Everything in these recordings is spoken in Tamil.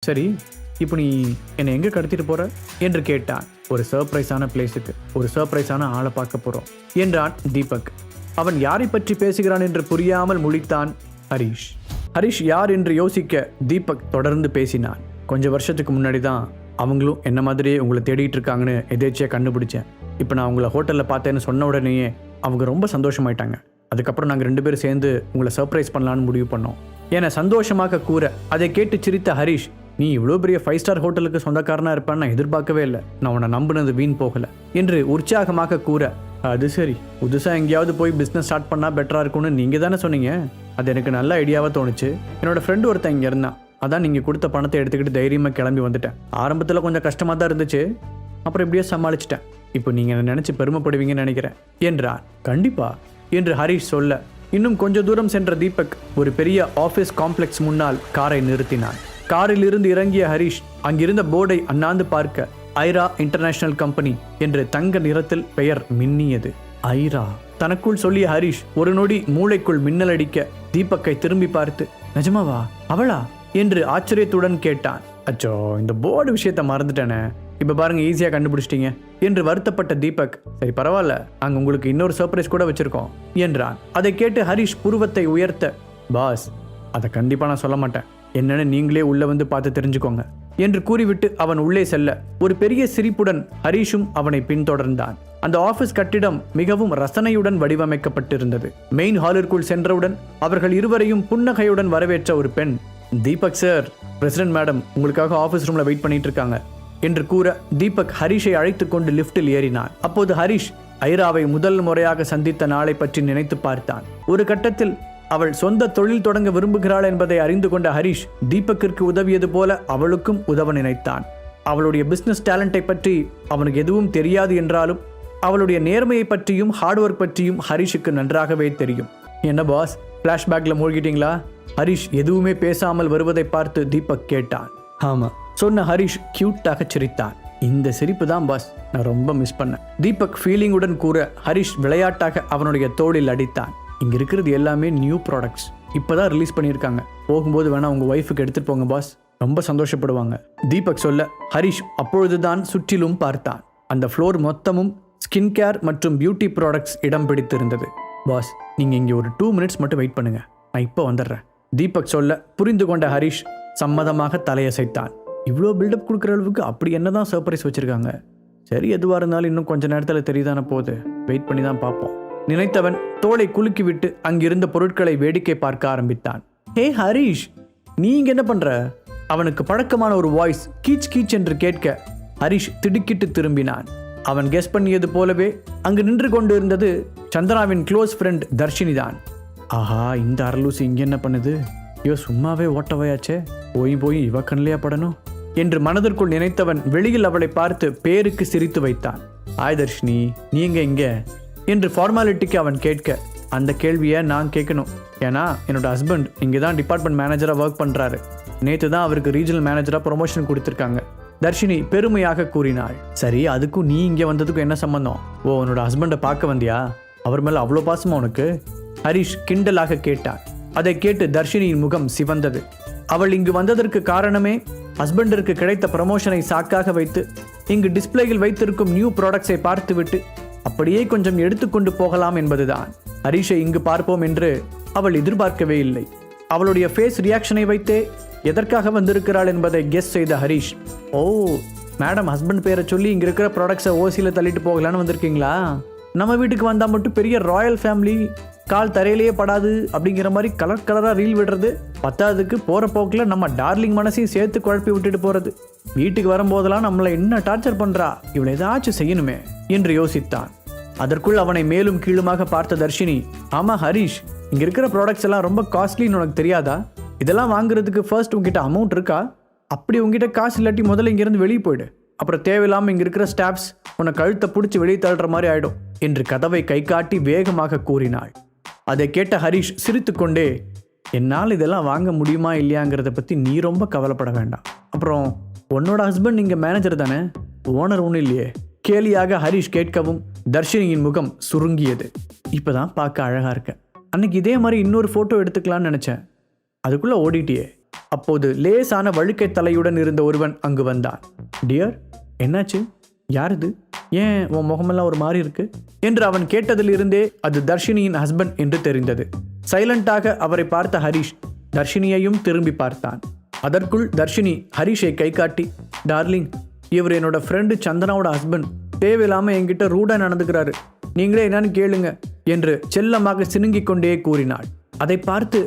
சரி, இப்போ நீ என்னை எங்கே கடத்திட்டு போற என்று கேட்டான். ஒரு சர்ப்ரைஸான பிளேஸுக்கு, ஒரு சர்ப்ரைஸான ஆளை பார்க்க போகிறோம் என்றான் தீபக். அவன் யாரை பற்றி பேசுகிறான் என்று புரியாமல் முழித்தான் ஹரிஷ். ஹரிஷ் யார் என்று யோசிக்க தீபக் தொடர்ந்து பேசினான். கொஞ்சம் வருஷத்துக்கு முன்னாடி தான் அவங்களும் என்ன மாதிரியே உங்களை தேடிட்டு இருக்காங்கன்னு எதேச்சியாக கண்டுபிடிச்சேன். இப்போ நான் உங்களை ஹோட்டலில் பார்த்தேன்னு சொன்ன உடனேயே அவங்க ரொம்ப சந்தோஷமாயிட்டாங்க. அதுக்கப்புறம் நாங்கள் 2 பேரும் சேர்ந்து உங்களை சர்ப்ரைஸ் பண்ணலான்னு முடிவு பண்ணோம் என சந்தோஷமாக கூற, அதை கேட்டு சிரித்த ஹரிஷ், நீ இவ்வளோ பெரிய 5 ஸ்டார் ஹோட்டலுக்கு சொந்தக்காரனாக இருப்பான்னு நான் எதிர்பார்க்கவே இல்லை. நான் உன்னை நம்பினது வீண் போகலை என்று உற்சாகமாக கூற, அது சரி, புதுசாக எங்கேயாவது போய் பிஸ்னஸ் ஸ்டார்ட் பண்ணால் பெட்டராக இருக்கும்னு நீங்கள் தானே சொன்னீங்க. அது எனக்கு நல்ல ஐடியாவாக தோணுச்சு. என்னோட ஃப்ரெண்டு ஒருத்தன் இங்கே இருந்தான். அதான் நீங்கள் கொடுத்த பணத்தை எடுத்துக்கிட்டு தைரியமாக கிளம்பி வந்துட்டேன். ஆரம்பத்தில் கொஞ்சம் கஷ்டமாக தான் இருந்துச்சு, அப்புறம் இப்படியே சமாளிச்சிட்டேன். இப்போ நீங்கள் என்ன நினச்சி பெருமைப்படுவீங்கன்னு நினைக்கிறேன் என்றார். கண்டிப்பா என்று ஹரிஷ் சொல்ல, இன்னும் கொஞ்சம் தூரம் சென்ற தீபக் ஒரு பெரிய ஆஃபீஸ் காம்ப்ளெக்ஸ் முன்னால் காரை நிறுத்தினான். காரில் இருந்து இறங்கிய ஹரிஷ் அங்கிருந்த போர்டை அண்ணாந்து பார்க்க, ஐரா இன்டர்நேஷனல் கம்பெனி என்று தங்க நிறத்தில் பெயர் மின்னியது. ஐரா தனக்குள் சொல்லிய ஹரிஷ் ஒரு நொடி மூளைக்குள் மின்னல் அடிக்க தீபக்கை திரும்பி பார்த்து, நிஜமாவா, அவளா என்று ஆச்சரியத்துடன் கேட்டான். அச்சோ, இந்த போர்டு விஷயத்த மறந்துட்டேனே, இப்ப பாருங்க ஈஸியா கண்டுபிடிச்சிட்டீங்க என்று வருத்தப்பட்ட தீபக், சரி பரவாயில்ல, நாங்க உங்களுக்கு இன்னொரு சர்ப்ரைஸ் கூட வச்சிருக்கோம் என்றான். அதை கேட்டு ஹரிஷ் புருவத்தை உயர்த்த, பாஸ், அதை கண்டிப்பா நான் சொல்ல மாட்டேன், என்னன்னு நீங்களே உள்ள வந்து பார்த்து தெரிஞ்சுக்கோங்க என்று கூறிவிட்டு அவன் உள்ளே செல்ல, ஒரு பெரிய சிரிப்புடன் ஹரிஷும் அவனை பின்தொடர்ந்தான். அந்த ஆபீஸ் கட்டிடம் மிகவும் ரசனையுடன் வடிவமைக்கப்பட்டிருந்தது. மெயின் ஹாலிற்குள் சென்றவுடன் அவர்கள் இருவரையும் புன்னகையுடன் வரவேற்ற ஒரு பெண், தீபக் சார், பிரசிடென்ட் மேடம் உங்களுக்காக ஆபீஸ் ரூம்ல வெயிட் பண்ணிட்டு இருக்காங்க என்று கூற, தீபக் ஹரிஷை அழைத்துக் கொண்டு லிப்டில் ஏறினான். அப்போது ஹரிஷ் ஐராவை முதல் முறையாக சந்தித்த நாளை பற்றி நினைத்து பார்த்தான். ஒரு கட்டத்தில் அவள் சொந்த தொழில் தொடங்க விரும்புகிறாள் என்பதை அறிந்து கொண்ட ஹரிஷ் தீபக்கிற்கு உதவியது போல அவளுக்கும் உதவ நினைத்தான். அவளுடைய பிசினஸ் டேலண்டை பற்றி அவனுக்கு எதுவும் தெரியாது என்றாலும் அவளுடைய நேர்மையை பற்றியும் ஹார்ட் ஒர்க் பற்றியும் ஹரிஷுக்கு நன்றாகவே தெரியும். என்ன பாஸ், பிளாஷ்பேக்ல மூழ்கிட்டீங்களா? ஹரிஷ் எதுவுமே பேசாமல் வருவதை பார்த்து தீபக் கேட்டான். ஆமா சொன்ன ஹரிஷ் கியூட்டாக சிரித்தான். இந்த சிரிப்பு தான் பாஸ் நான் ரொம்ப மிஸ் பண்ணேன் தீபக் ஃபீலிங்குடன் கூற, ஹரிஷ் விளையாட்டாக அவனுடைய தோளில் அடித்தான். இங்க இருக்கிறது எல்லாமே நியூ ப்ராடக்ட்ஸ், இப்பதான் ரிலீஸ் பண்ணியிருக்காங்க. போகும்போது வேணா உங்க ஒய்ஃபுக்கு எடுத்துட்டு போங்க பாஸ், ரொம்ப சந்தோஷப்படுவாங்க தீபக் சொல்ல, ஹரிஷ் அப்பொழுதுதான் சுற்றிலும் பார்த்தான். அந்த ஃப்ளோர் மொத்தமும் ஸ்கின் கேர் மற்றும் பியூட்டி ப்ராடக்ட்ஸ் இடம் பிடித்திருந்தது. பாஸ், நீங்க இங்க ஒரு 2 மினிட்ஸ் மட்டும் வெயிட் பண்ணுங்க, நான் இப்போ வந்துடுறேன் தீபக் சொல்ல, புரிந்து கொண்ட ஹரிஷ் சம்மதமாக தலையசைத்தான். இவ்வளோ பில்டப் கொடுக்குற அளவுக்கு அப்படி என்னதான் சர்ப்ரைஸ் வச்சிருக்காங்க? சரி, எதுவாக இருந்தாலும் இன்னும் கொஞ்ச நேரத்தில் தெரியுதான போகுது, வெயிட் பண்ணி தான் பார்ப்போம் நினைத்தவன் தோளை குலுக்கிவிட்டு அங்கிருந்த பொருட்களை வேடிக்கை பார்க்க ஆரம்பித்தான். ஹே ஹரிஷ், நீ இங்க என்ன பண்ற? அவனுக்கு பழக்கமான ஒரு வாய்ஸ் கீச் கீச் என்று கேட்க ஹரிஷ் திடுக்கிட்டு திரும்பினான். அவன் கெஸ் பண்ணியது போலவே அங்கு நின்று கொண்டு இருந்தது சந்திராவின் க்ளோஸ் ஃப்ரெண்ட் தர்ஷினி தான். ஆஹா, இந்த அரலூசி இங்க என்ன பண்ணுது? ஐயோ, சும்மாவே ஓட்டவையாச்சே, போய் இவ கண்லையா படணும் என்று மனதிற்குள் நினைத்தவன் வெளியில் அவளை பார்த்து பேருக்கு சிரித்து வைத்தான். ஆய் தர்ஷினி, நீங்க இங்க என்று ஃபார்மாலிட்டிக்கு அவன் கேட்க, அந்த கேள்வியை நான் கேட்கணும், ஏன்னா என்னோட ஹஸ்பண்ட் இங்கே தான் டிபார்ட்மெண்ட் மேனேஜராக ஒர்க் பண்ணுறாரு. நேற்று தான் அவருக்கு ரீஜனல் மேனேஜராக ப்ரொமோஷன் கொடுத்துருக்காங்க தர்ஷினி பெருமையாக கூறினாள். சரி, அதுக்கும் நீ இங்கே வந்ததுக்கும் என்ன சம்பந்தம்? ஓ, உன்னோட ஹஸ்பண்டை பார்க்க வந்தியா? அவர் மேலே அவ்வளோ பாசமா உனக்கு? ஹரிஷ் கிண்டலாக கேட்டான். அதை கேட்டு தர்ஷினியின் முகம் சிவந்தது. அவள் இங்கு வந்ததற்கு காரணமே ஹஸ்பண்டிற்கு கிடைத்த ப்ரமோஷனை சாக்காக வைத்து இங்கு டிஸ்பிளேயில் வைத்திருக்கும் நியூ ப்ராடக்ட்ஸை பார்த்துவிட்டு அப்படியே கொஞ்சம் எடுத்துக்கொண்டு போகலாம் என்பதுதான். ஹரிஷை இங்கு பார்ப்போம் என்று அவள் எதிர்பார்க்கவே இல்லை. அவளுடைய ஃபேஸ் ரியாக்ஷனை வைத்தே எதற்காக வந்திருக்கிறாள் என்பதை கெஸ் செய்த ஹரிஷ், ஓ மேடம், ஹஸ்பண்ட் பேரை சொல்லி இங்க இருக்கிற ப்ராடக்ட்ஸை ஓசியில் தள்ளிட்டு போகலான்னு வந்திருக்கீங்களா? நம்ம வீட்டுக்கு வந்தால் மட்டும் பெரிய ராயல் ஃபேமிலி, கால் தரையிலேயே படாது அப்படிங்கிற மாதிரி கலர் கலராக ரீல் விடுறது, பத்தாவதுக்கு போகிற போக்கில் நம்ம டார்லிங் மனசையும் சேர்த்து குழப்பி விட்டுட்டு போகிறது. வீட்டுக்கு வரும்போதெல்லாம் நம்மளை என்ன டார்ச்சர் பண்ணுறா, இவளை ஏதாச்சும் செய்யணுமே என்று யோசித்தான். அதற்குள் அவனை மேலும் கீழுமாக பார்த்த தர்ஷினி, ஆமாம் ஹரிஷ், இங்கே இருக்கிற ப்ராடக்ட்ஸ் எல்லாம் ரொம்ப காஸ்ட்லின்னு உனக்கு தெரியாதா? இதெல்லாம் வாங்குறதுக்கு ஃபர்ஸ்ட் உங்ககிட்ட அமௌண்ட் இருக்கா? அப்படி உங்ககிட்ட காசு இல்லாட்டி முதல்ல இங்கேருந்து வெளியே போயிடு, அப்புறம் தேவையில்லாமல் இங்கே இருக்கிற ஸ்டாப்ஸ் உன்னை கழுத்தை பிடிச்சி வெளியே தள்ளுற மாதிரி ஆயிடும் என்று கதவை கை காட்டி வேகமாக கூறினாள். அதை கேட்ட ஹரிஷ் சிரித்துக்கொண்டே, என்னால் இதெல்லாம் வாங்க முடியுமா இல்லையாங்கிறத பற்றி நீ ரொம்ப கவலைப்பட வேண்டாம். அப்புறம் உன்னோட ஹஸ்பண்ட் இங்கே மேனேஜர் தானே, ஓனர் ஒன்றும் இல்லையே? கேலியாக ஹரிஷ் கேட்கவும் தர்ஷினியின் முகம் சுருங்கியது. இப்போதான் பார்க்க அழகாக இருக்க, அன்னைக்கு இதே மாதிரி இன்னொரு ஃபோட்டோ எடுத்துக்கலான்னு நினச்சேன், அதுக்குள்ளே ஓடிட்டியே அப்போது லேசான வழுக்கை தலையுடன் இருந்த ஒருவன் அங்கு வந்தான். டியர், என்னாச்சு? யார் இது? ஏன் உன் முகமெல்லாம் ஒரு மாதிரி இருக்கு என்று அவன் கேட்டதிலிருந்தே அது தர்ஷினியின் ஹஸ்பண்ட் என்று தெரிந்தது. சைலண்டாக அவரை பார்த்த ஹரிஷ் தர்ஷினியையும் திரும்பி பார்த்தான். அதற்குள் தர்ஷினி ஹரிஷை கை காட்டி, டார்லிங், இவர் என்னோட ஃப்ரெண்டு சந்தனாவோட ஹஸ்பண்ட், தேவையில்லாமல் என்கிட்ட ரூடா நடந்துக்கிறாரு, நீங்களே என்னன்னு கேளுங்க என்று செல்லமாக சினுங்கிக் கொண்டே கூறினாள். அதை பார்த்து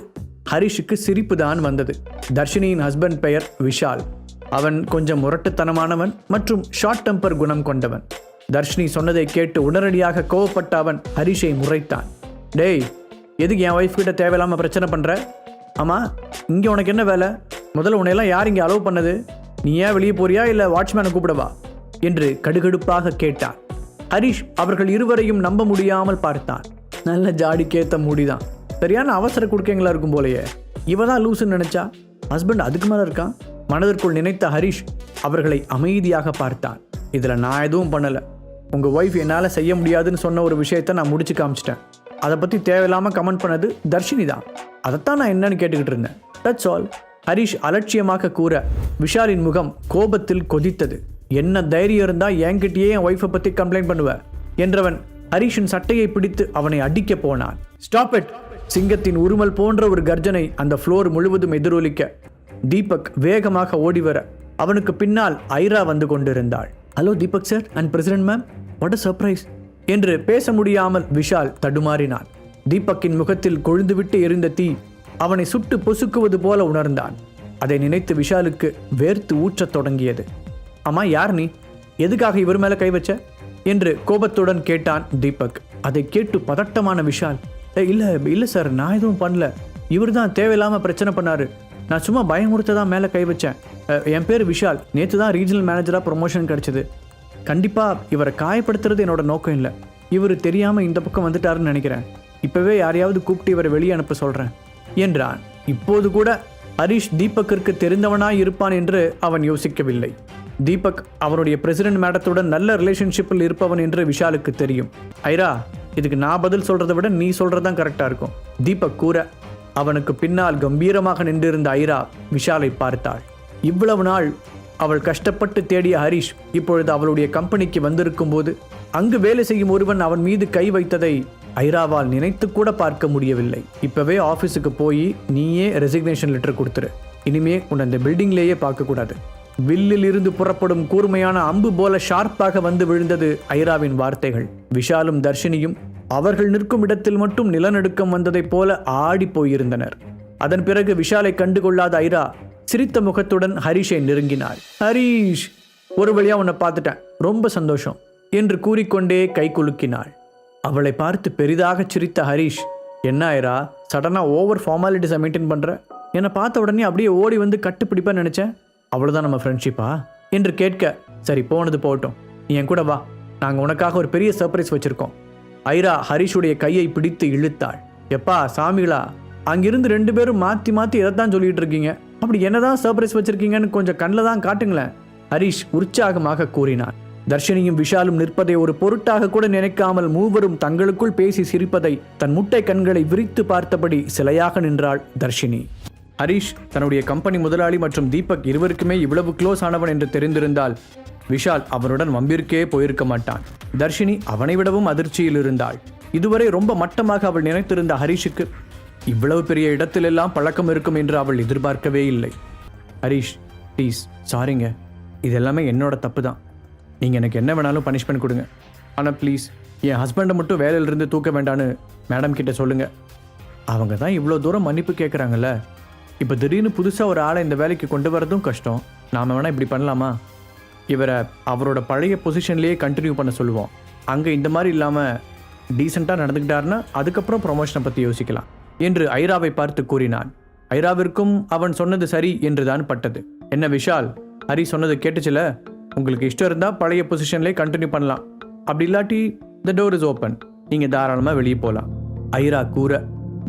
ஹரிஷுக்கு சிரிப்பு தான் வந்தது. தர்ஷினியின் ஹஸ்பண்ட் பெயர் விஷால். அவன் கொஞ்சம் முரட்டுத்தனமானவன் மற்றும் ஷார்ட் டெம்பர் குணம் கொண்டவன். தர்ஷினி சொன்னதை கேட்டு உடனடியாக கோவப்பட்ட அவன் ஹரிஷை முறைத்தான். டேய், எதுக்கு என் ஒய்ஃப் கிட்ட தேவையில்லாமல் பிரச்சனை பண்ணுற? ஆமாம், இங்கே உனக்கு என்ன வேலை? முதல்ல உன்னையெல்லாம் யார் இங்கே அலோவ் பண்ணது? நீ ஏன் வெளியே போறியா இல்லை வாட்ச்மேனை கூப்பிடவா என்று கடுகடுப்பாக கேட்டான். ஹரிஷ் அவர்கள் இருவரையும் நம்ப முடியாமல் பார்த்தான். நல்ல ஜாடிக்கேத்த மூடிதான், சரியான அவசர குடுக்கைங்களா இருக்கும் போலையே. இவ தான் லூசுன்னு நினைச்சா ஹஸ்பண்ட் அதுக்கு மேலே இருக்கான். மனதிற்குள் நினைத்த ஹரிஷ் அவர்களை அமைதியாக பார்த்தான். இதில் நான் எதுவும் பண்ணலை. உங்கள் ஒய்ஃப் என்னால் செய்ய முடியாதுன்னு சொன்ன ஒரு விஷயத்தை நான் முடிச்சு காமிச்சிட்டேன். அதை பற்றி தேவையில்லாமல் கமெண்ட் பண்ணது தர்ஷினி தான். அதைத்தான் நான் என்னன்னு கேட்டுக்கிட்டு இருந்தேன். That's all. ஹரிஷ் அலட்சியமாக கூற விஷாலின் முகம் கோபத்தில் கொதித்தது. என்ன தைரியம் இருந்தால் என்கிட்டயே என் ஒய்ஃபை பற்றி கம்ப்ளைண்ட் பண்ணுவ என்றவன் ஹரிஷின் சட்டையை பிடித்து அவனை அடிக்க போனான். Stop it! சிங்கத்தின் உருமல் போன்ற ஒரு கர்ஜனை அந்த ஃப்ளோர் முழுவதும் எதிரொலிக்க தீபக் வேகமாக ஓடிவர அவனுக்கு பின்னால் ஐரா வந்து கொண்டிருந்தாள். Hello Deepak sir and president ma'am, what a surprise என்று பேச முடியாமல் விஷால் தடுமாறினான். தீபக்கின் முகத்தில் கொழுந்துவிட்டு எரிந்த தீ அவனை சுட்டு பொசுக்குவது போல உணர்ந்தான். அதை நினைத்து விஷாலுக்கு வேர்த்து ஊற்றத் தொடங்கியது. அம்மா, யார் நீ? எதுக்காக இவர் மேலே கை வச்ச என்று கோபத்துடன் கேட்டான் தீபக். அதை கேட்டு பதட்டமான விஷால், இல்லை சார், நான் எதுவும் பண்ணல. இவர் தான் தேவையில்லாமல் பிரச்சனை பண்ணாரு. நான் சும்மா பயமுறுத்த தான் மேலே கை வச்சேன். என் பேர் விஷால். நேற்று தான் ரீஜனல் மேனேஜராக ப்ரொமோஷன் கிடைச்சது. கண்டிப்பாக இவரை காயப்படுத்துறது என்னோட நோக்கம் இல்லை. இவர் தெரியாமல் இந்த பக்கம் வந்துட்டாருன்னு நினைக்கிறேன். இப்போவே யாரையாவது கூப்பிட்டு இவரை வெளியே அனுப்ப சொல்கிறேன் என்றான். இப்போது கூட ஹரிஷ் தீபக்கிற்கு தெரிந்தவனாய் இருப்பான் என்று அவன் யோசிக்கவில்லை. தீபக் அவனுடைய பிரசிடென்ட் மேடத்துடன் நல்ல ரிலேஷன்ஷிப்பில் இருப்பவன் என்று விஷாலுக்கு தெரியும். ஐரா, இதுக்கு நான் பதில் சொல்றதை விட நீ சொல்றதான் கரெக்டா இருக்கும் தீபக் கூற அவனுக்கு பின்னால் கம்பீரமாக நின்றிருந்த ஐரா விஷாலை பார்த்தாள். இவ்வளவு நாள் அவள் கஷ்டப்பட்டு தேடிய ஹரிஷ் இப்பொழுது அவளுடைய கம்பெனிக்கு வந்திருக்கும் போது அங்கு வேலை செய்யும் ஒருவன் அவன் மீது கை வைத்ததை ஐராவால் நினைத்து கூட பார்க்க முடியவில்லை. இப்பவே ஆபீஸுக்கு போய் நீயே ரெசிக்னேஷன் லெட்டர் கொடுத்துரு. இனிமே உன்னை அந்த பில்டிங்லேயே பார்க்கக்கூடாது. வில்லில் இருந்து புறப்படும் கூர்மையான அம்பு போல ஷார்ப்பாக வந்து விழுந்தது ஐராவின் வார்த்தைகள். விஷாலும் தர்ஷினியும் அவர்கள் நிற்கும் இடத்தில் மட்டும் நிலநடுக்கம் வந்ததைப் போல ஆடி போயிருந்தனர். அதன் பிறகு விஷாலை கண்டுகொள்ளாத ஐரா சிரித்த முகத்துடன் ஹரிஷை நெருங்கினாள். ஹரீஷ், ஒரு வழியா உன்னை பார்த்துட்டேன், ரொம்ப சந்தோஷம் என்று கூறிக்கொண்டே கை குலுக்கினாள். அவளை பார்த்து பெரிதாக சிரித்த ஹரிஷ், என்ன ஐரா, சடனா ஓவர் ஃபார்மாலிட்டிஸை மெயின்டைன் பண்ற? என்னை பார்த்த உடனே அப்படியே ஓடி வந்து கட்டுப்பிடிப்பேன்னு நினைச்சேன். அவ்வளோதான் நம்ம ஃப்ரெண்ட்ஷிப்பா என்று கேட்க, சரி போனது போகட்டும், நீ என் கூட வா, நாங்கள் உனக்காக ஒரு பெரிய சர்ப்ரைஸ் வச்சுருக்கோம். ஐரா ஹரிஷுடைய கையை பிடித்து இழுத்தாள். எப்பா சாமிகளா, அங்கிருந்து 2 பேரும் மாற்றி மாற்றி எதைத்தான் சொல்லிட்டு இருக்கீங்க? அப்படி என்னதான் சர்ப்ரைஸ் வச்சுருக்கீங்கன்னு கொஞ்சம் கண்ணில் தான் காட்டுங்களேன் ஹரிஷ் உற்சாகமாக கூறினான். தர்ஷினியும் விஷாலும் நிற்பதை ஒரு பொருட்டாக கூட நினைக்காமல் மூவரும் தங்களுக்குள் பேசி சிரிப்பதை தன் முட்டை கண்களை விரித்து பார்த்தபடி சிலையாக நின்றாள் தர்ஷினி. ஹரிஷ் தன்னுடைய கம்பெனி முதலாளி மற்றும் தீபக் இருவருக்குமே இவ்வளவு க்ளோஸ் ஆனவன் என்று தெரிந்திருந்தால் விஷால் அவனுடன் வம்பிற்கே போயிருக்க மாட்டான். தர்ஷினி அவனை விடவும் அதிர்ச்சியில் இருந்தாள். இதுவரை ரொம்ப மட்டமாக அவள் நினைத்திருந்த ஹரிஷுக்கு இவ்வளவு பெரிய இடத்திலெல்லாம் பழக்கம் இருக்கும் என்று அவள் எதிர்பார்க்கவே இல்லை. ஹரிஷ், ப்ளீஸ், சாரிங்க, இது எல்லாமே என்னோட தப்பு தான். நீங்கள் எனக்கு என்ன வேணாலும் பனிஷ்மெண்ட் கொடுங்க. ஆனால் ப்ளீஸ் என் ஹஸ்பண்டை மட்டும் வேலையிலிருந்து தூக்க வேண்டான்னு மேடம் கிட்ட சொல்லுங்கள். அவங்க தான் இவ்வளோ தூரம் மன்னிப்பு கேட்குறாங்கல்ல. இப்போ திடீர்னு புதுசாக ஒரு ஆளை இந்த வேலைக்கு கொண்டு வரதும் கஷ்டம். நாம் வேணால் இப்படி பண்ணலாமா? இவரை அவரோட பழைய பொசிஷன்லேயே கண்டினியூ பண்ண சொல்லுவோம். அங்கே இந்த மாதிரி இல்லாமல் டீசெண்டாக நடந்துக்கிட்டாருன்னா அதுக்கப்புறம் ப்ரொமோஷனை பற்றி யோசிக்கலாம் என்று ஐராவை பார்த்து கூறினான். ஐராவிற்கும் அவன் சொன்னது சரி என்று தான் பட்டது. என்ன விஷால், ஹரி சொன்னது கேட்டுச்சுல, உங்களுக்கு இஷ்டம் இருந்தால் பழைய பொசிஷன்லேயே கண்டினியூ பண்ணலாம். அப்படி இல்லாட்டி த டோர் இஸ் ஓப்பன், நீங்கள் தாராளமாக வெளியே போகலாம் ஐரா கூற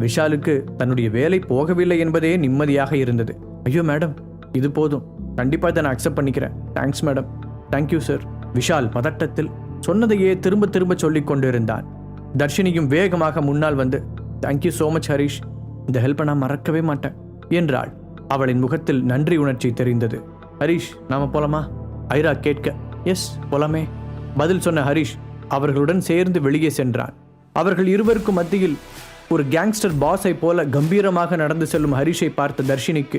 விஷாலுக்கு தன்னுடைய வேலை போகவில்லை என்பதே நிம்மதியாக இருந்தது. ஐயோ மேடம், இது போதும், கண்டிப்பாக இதை நான் அக்செப்ட் பண்ணிக்கிறேன். Thanks madam. Thank you sir. Vishal பதட்டத்தில் சொன்னதையே திரும்ப திரும்ப சொல்லிக் கொண்டிருந்தான். தர்ஷினியும் வேகமாக முன்னால் வந்து, தேங்க்யூ ஸோ மச் ஹரிஷ், இந்த ஹெல்ப்பை நான் மறக்கவே மாட்டேன் என்றாள். அவளின் முகத்தில் நன்றி உணர்ச்சி தெரிந்தது. ஹரிஷ், நாம போலாமா? ஐரா கேட்க, எஸ் போலாமே பதில் சொன்ன ஹரிஷ் அவர்களுடன் சேர்ந்து வெளியே சென்றான். அவர்கள் இருவருக்கும் மத்தியில் ஒரு கேங்ஸ்டர் பாஸை போல கம்பீரமாக நடந்து செல்லும் ஹரிஷை பார்த்த தர்ஷினிக்கு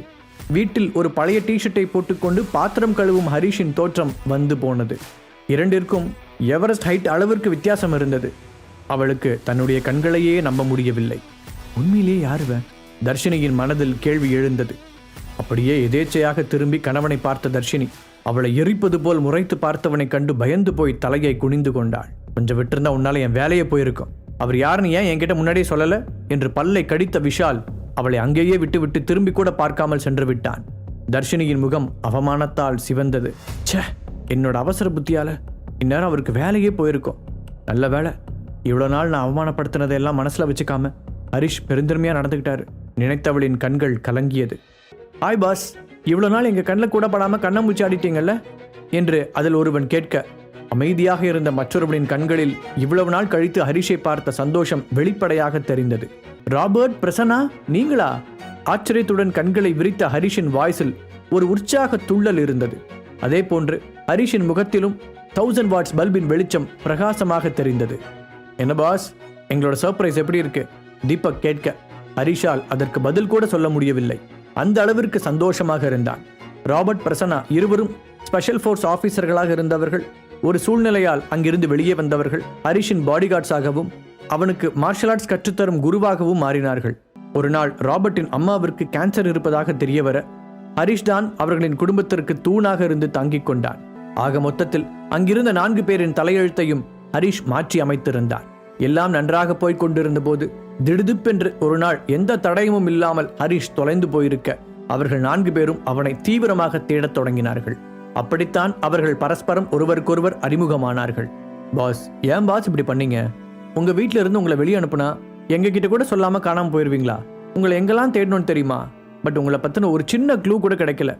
வீட்டில் ஒரு பழைய டிஷர்ட்டை போட்டுக்கொண்டு பாத்திரம் கழுவும் ஹரிஷின் தோற்றம் வந்து போனது. இரண்டிற்கும் எவரெஸ்ட் ஹைட் அளவிற்கு வித்தியாசம் இருந்தது. அவளுக்கு தன்னுடைய கண்களையே நம்ப முடியவில்லை. உண்மையிலேயே யாருவன்? தர்ஷினியின் மனதில் கேள்வி எழுந்தது. அப்படியே எதேச்சையாக திரும்பி கணவனை பார்த்த தர்ஷினி அவளை எரிப்பது போல் முறைத்து பார்த்தவனை கண்டு பயந்து போய் தலையை குனிந்து கொண்டாள். கொஞ்சம் விட்டிருந்தா உன்னால என் வேலையே போயிருக்கும். அவர் யாருன்னு ஏன் என்கிட்ட முன்னாடியே சொல்லல என்று பல்லை கடித்த விஷால் அவளை அங்கேயே விட்டுவிட்டு திரும்பி கூட பார்க்காமல் சென்று விட்டான். தர்ஷினியின் முகம் அவமானத்தால் சிவந்தது. ச்சே, என்னோட அவசர புத்தியால இந்நேரம் அவருக்கு வேலையே போயிருக்கும். நல்ல வேலை, இவ்வளோ நாள் நான் அவமானப்படுத்தினதையெல்லாம் மனசுல வச்சுக்காம ஹரிஷ் பெருந்தன்மையா நடந்துக்கிட்டாரு. நினைத்தவளின் கண்கள் கலங்கியது. ஹாய் பாஸ், இவ்வளோ நாள் எங்கள் கண்ணில் கூட படாமல் கண்ணாமூச்சி ஆடிட்டீங்கல்ல என்று அதில் ஒருவன் கேட்க, அமைதியாக இருந்த மற்றொருவனின் கண்களில் இவ்வளவு நாள் கழித்து ஹரிஷை பார்த்த சந்தோஷம் வெளிப்படையாக தெரிந்தது. ராபர்ட், பிரசன்னா, நீங்களா? ஆச்சரியத்துடன் கண்களை விரித்த ஹரிஷின் வாய்ஸில் ஒரு உற்சாக துள்ளல் இருந்தது. அதே போன்று ஹரிஷின் முகத்திலும் 1000 வாட்ஸ் பல்பின் வெளிச்சம் பிரகாசமாக தெரிந்தது. என்ன பாஸ், எங்களோட சர்ப்ரைஸ் எப்படி இருக்கு? தீபக் கேட்க, ஹரிஷால் அதற்கு பதில் கூட சொல்ல முடியவில்லை. அந்த அளவிற்கு சந்தோஷமாக இருந்தான். ராபர்ட், பிரசன்னா இருவரும் ஸ்பெஷல் ஃபோர்ஸ் ஆபீசர்களாக இருந்தவர்கள். ஒரு சூழ்நிலையால் அங்கிருந்து வெளியே வந்தவர்கள். ஹரிஷின் பாடிகார்ட்ஸாகவும் அவனுக்கு மார்ஷல் ஆர்ட்ஸ் கற்றுத்தரும் குருவாகவும் மாறினார்கள். ஒரு நாள் ராபர்ட்டின் அம்மாவிற்கு கேன்சர் இருப்பதாக தெரியவர ஹரிஷ் தான் அவர்களின் குடும்பத்திற்கு தூணாக இருந்து தாங்கிக் கொண்டான். ஆக மொத்தத்தில் அங்கிருந்த 4 பேரின் தலையெழுத்தையும் ஹரிஷ் மாற்றி அமைத்திருந்தான். எல்லாம் நன்றாக போய்க் கொண்டிருந்த போது திடுதிப்பென்று ஒரு நாள் எந்த தடயமும் இல்லாமல் ஹரிஷ் தொலைந்து போயிருக்க அவர்கள் 4 பேரும் அவனை தீவிரமாக தேடத் தொடங்கினார்கள். அப்படித்தான் அவர்கள் பரஸ்பரம் ஒருவருக்கொருவர் அறிமுகமானார்கள். பாஸ், ஏன் பாஸ் இப்படி பண்ணீங்க? உங்க வீட்டில இருந்து உங்களை வெளியே அனுப்புனா எங்க கிட்ட கூட சொல்லாம காணாம போயிருவீங்களா? உங்களை எங்கெல்லாம் தேடணும்னு தெரியுமா? பட் உங்களை பத்தின ஒரு சின்ன க்ளூ கூட கிடைக்கல.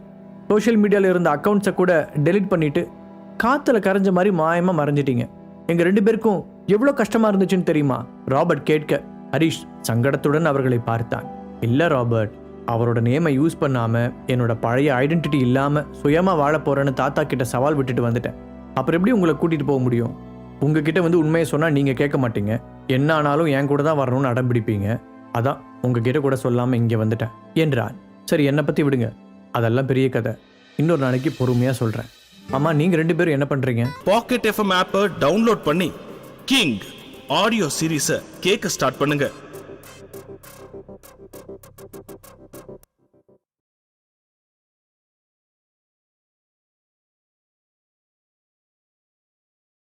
சோஷியல் மீடியால இருந்த அக்கௌண்ட்ஸை கூட டெலிட் பண்ணிட்டு காத்துல கரைஞ்ச மாதிரி மாயமா மறைஞ்சிட்டீங்க. எங்க 2 பேருக்கும் எவ்வளவு கஷ்டமா இருந்துச்சுன்னு தெரியுமா? ராபர்ட் கேட்க, ஹரிஷ் சங்கடத்துடன் அவர்களை பார்த்தான். இல்ல ராபர்ட், அவரோட நேமை யூஸ் பண்ணாம என்னோட பழைய ஐடென்டிட்டி இல்லாம சுயமா வாழ போறேன்னு தாத்தா கிட்ட சவால் விட்டுட்டு வந்துட்டேன். அப்புறம் எப்படி உங்களை கூட்டிட்டு போக முடியும்? உங்ககிட்ட வந்து உண்மையை சொன்னா நீங்க கேட்க மாட்டீங்க. என்ன ஆனாலும் என் கூட தான் வரணும்னு அடம் பிடிப்பீங்க. அதான் உங்ககிட்ட கூட சொல்லாம இங்க வந்துட்டேன் என்றான். சரி, என்னை பத்தி விடுங்க, அதெல்லாம் பெரிய கதை. இன்னொரு நாளைக்கு பொறுமையா சொல்றேன். ஆமா, நீங்க 2 பேரும் என்ன பண்றீங்க? பாக்கெட் எஃப்எம் ஆப்பை டவுன்லோட் பண்ணி கிங் ஆடியோ சீரீஸை கேட்க ஸ்டார்ட் பண்ணுங்க.